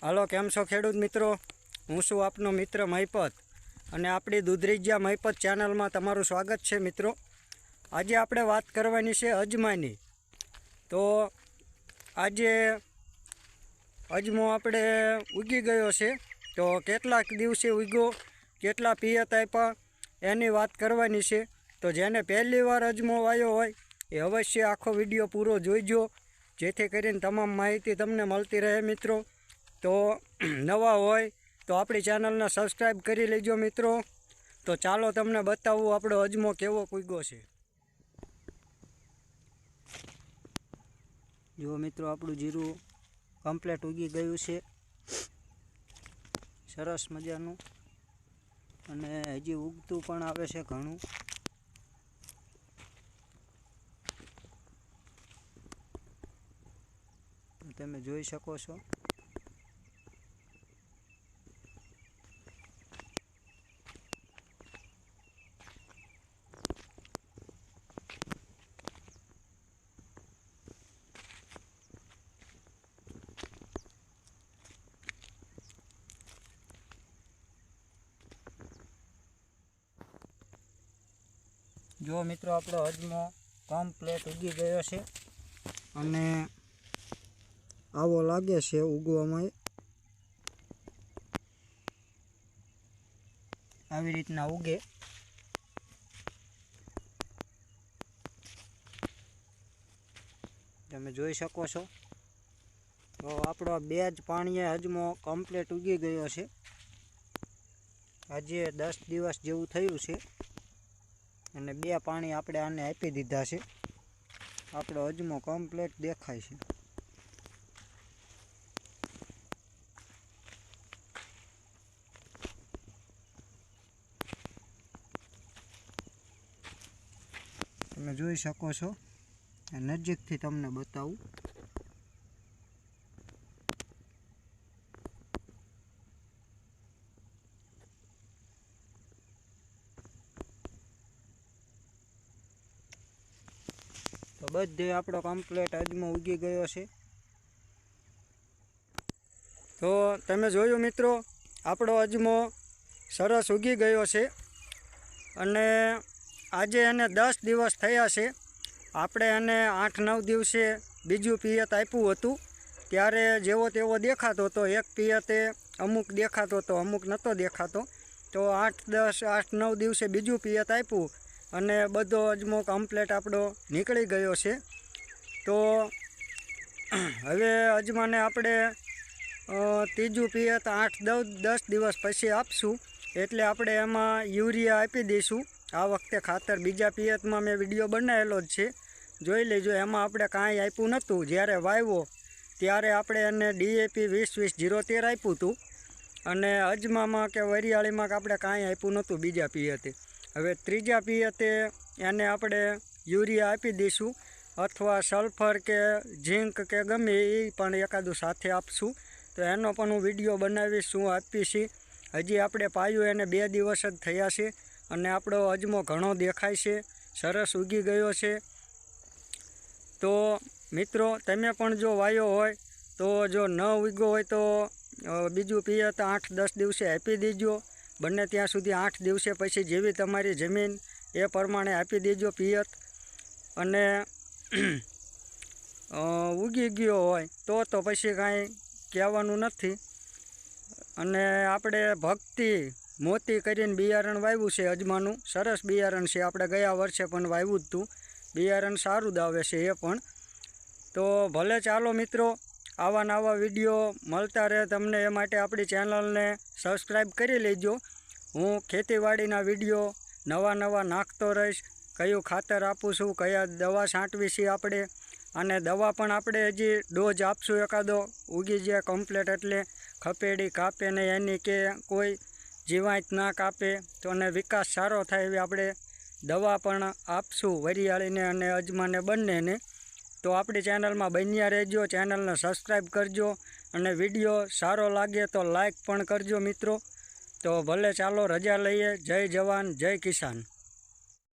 હાલો, કેમ છો ખેડૂત મિત્રો? હું છું આપનો મિત્ર મહિપત અને આપણી દૂધરીજ્યા મહિપત ચેનલમાં તમારું સ્વાગત છે મિત્રો. આજે આપણે વાત કરવાની છે અજમાની. તો આજે અજમો આપણે ઉગી ગયો છે. તો કેટલાક દિવસે ઉગ્યો, કેટલા પિયત આપ્યા એની વાત કરવાની છે. તો જેને પહેલી વાર અજમો વાવ્યો હોય એ અવશ્ય આખો વિડીયો પૂરો જોઈજો, જેથી કરીને તમામ માહિતી તમને મળતી રહે મિત્રો. તો નવા હોય તો આપણી ચેનલને સબસ્ક્રાઈબ કરી લેજો મિત્રો. તો ચાલો તમને બતાવું આપણો અજમો કેવો ઉગ્યો છે. જો મિત્રો, આપણું જીરું કમ્પ્લેટ ઉગી ગયું છે, સરસ મજાનું, અને હજી ઉગતું પણ આવે છે ઘણું. તમે જોઈ શકો છો. જો મિત્રો, આપણો અજમો કમ્પ્લેટ ઉગી ગયો છે અને આવો લાગે છે ઉગવામાં. આવી રીતના ઉગે. તમે જોઈ શકો છો. તો આપણો 2 જ પાણીએ અજમો કમ્પ્લેટ ઉગી ગયો છે. આજે 10 દિવસ જેવું થયું છે અને 2 પાણી આપણે આને આપી દીધા છે. આપણો અજમો કમ્પ્લેટ દેખાય છે. તમે જોઈ શકો છો. નજીકથી તમને બતાવું. તો બધે આપણો કમ્પ્લેટ અજમો ઉગી ગયો છે. તો તમે જોયું મિત્રો, આપણો અજમો સરસ ઉગી ગયો છે અને આજે એને 10 દિવસ થયા છે. આપણે એને 8-9 દિવસે બીજું પિયત આપ્યું હતું, ત્યારે જેવો તેવો દેખાતો હતો. એક પિયતે અમુક દેખાતો હતો, અમુક નહોતો દેખાતો. તો 8-9 દિવસે બીજું પિયત આપ્યું અને બધો અજમો કમ્પ્લેટ આપણો નીકળી ગયો છે. તો હવે અજમાને આપણે ત્રીજું પિયત 8-10 દિવસ પછી આપશું. એટલે આપણે એમાં યુરિયા આપી દઈશું. આ વખતે ખાતર બીજા પિયતમાં મેં વિડીયો બનાવેલો જ છે, જોઈ લેજો. એમાં આપણે કાંઈ આપ્યું નહોતું. જ્યારે વાવ્યો ત્યારે આપણે એને DAP 20-20-013 આપ્યું હતું અને અજમામાં કે વરિયાળીમાં આપણે કાંઈ આપ્યું નહોતું બીજા પિયતે. હવે ત્રીજા પિયતે એને આપણે યુરિયા આપી દઈશું, અથવા સલ્ફર કે ઝીંક કે ગમે એ પણ એકાદું સાથે આપશું. તો એનો પણ હું વિડીયો બનાવીશ, શું આપીશ. હજી આપણે પાયું એને 2 દિવસ જ થયા છે અને આપણો અજમો ઘણો દેખાય છે, સરસ ઉગી ગયો છે. તો મિત્રો, તમે પણ જો વાયો હોય તો જો ન ઉગ્યો હોય તો બીજું પિયત 8-10 દિવસે આપી દેજો. બને ત્યાં સુધી 8 દિવસે પછી જેવી તમારી જમીન એ પ્રમાણે આપી દેજો પિયત. અને ઉગી ગયો હોય તો પછી કાંઈ કહેવાનું નથી. અને આપણે ભક્તિ મોતી કરીને બિયારણ વાવ્યું છે અજમાનું. સરસ બિયારણ છે. આપણે ગયા વર્ષે પણ વાવ્યું જ હતું. બિયારણ સારું જ આવે છે એ પણ. તો ભલે ચાલો મિત્રો, આવા નવા વિડીયો મળતા રહે તમને, એ માટે આપણી ચેનલને સબસ્ક્રાઈબ કરી લેજો. હું ખેતીવાડીના વિડીયો નવા નાખતો રહીશ. કયું ખાતર આપું છું, કયા દવા છાંટવી છે આપણે, અને દવા પણ આપણે હજી ડોઝ આપશું એકાદો ઉગી જાય કમ્પ્લેટ, એટલે ખપેડી કાપે ને એની કે કોઈ જીવાત ના કાપે તો અને વિકાસ સારો થાય એવી આપણે દવા પણ આપશું વરિયાળીને અને અજમાને બંનેને. તો આપણી ચેનલમાં બન્યા રહેજો, ચેનલને સબસ્ક્રાઈબ કરજો અને વિડીયો સારો લાગે તો લાઈક પણ કરજો મિત્રો. તો ભલે ચાલો, રજા લઈએ. જય જવાન, જય કિસાન.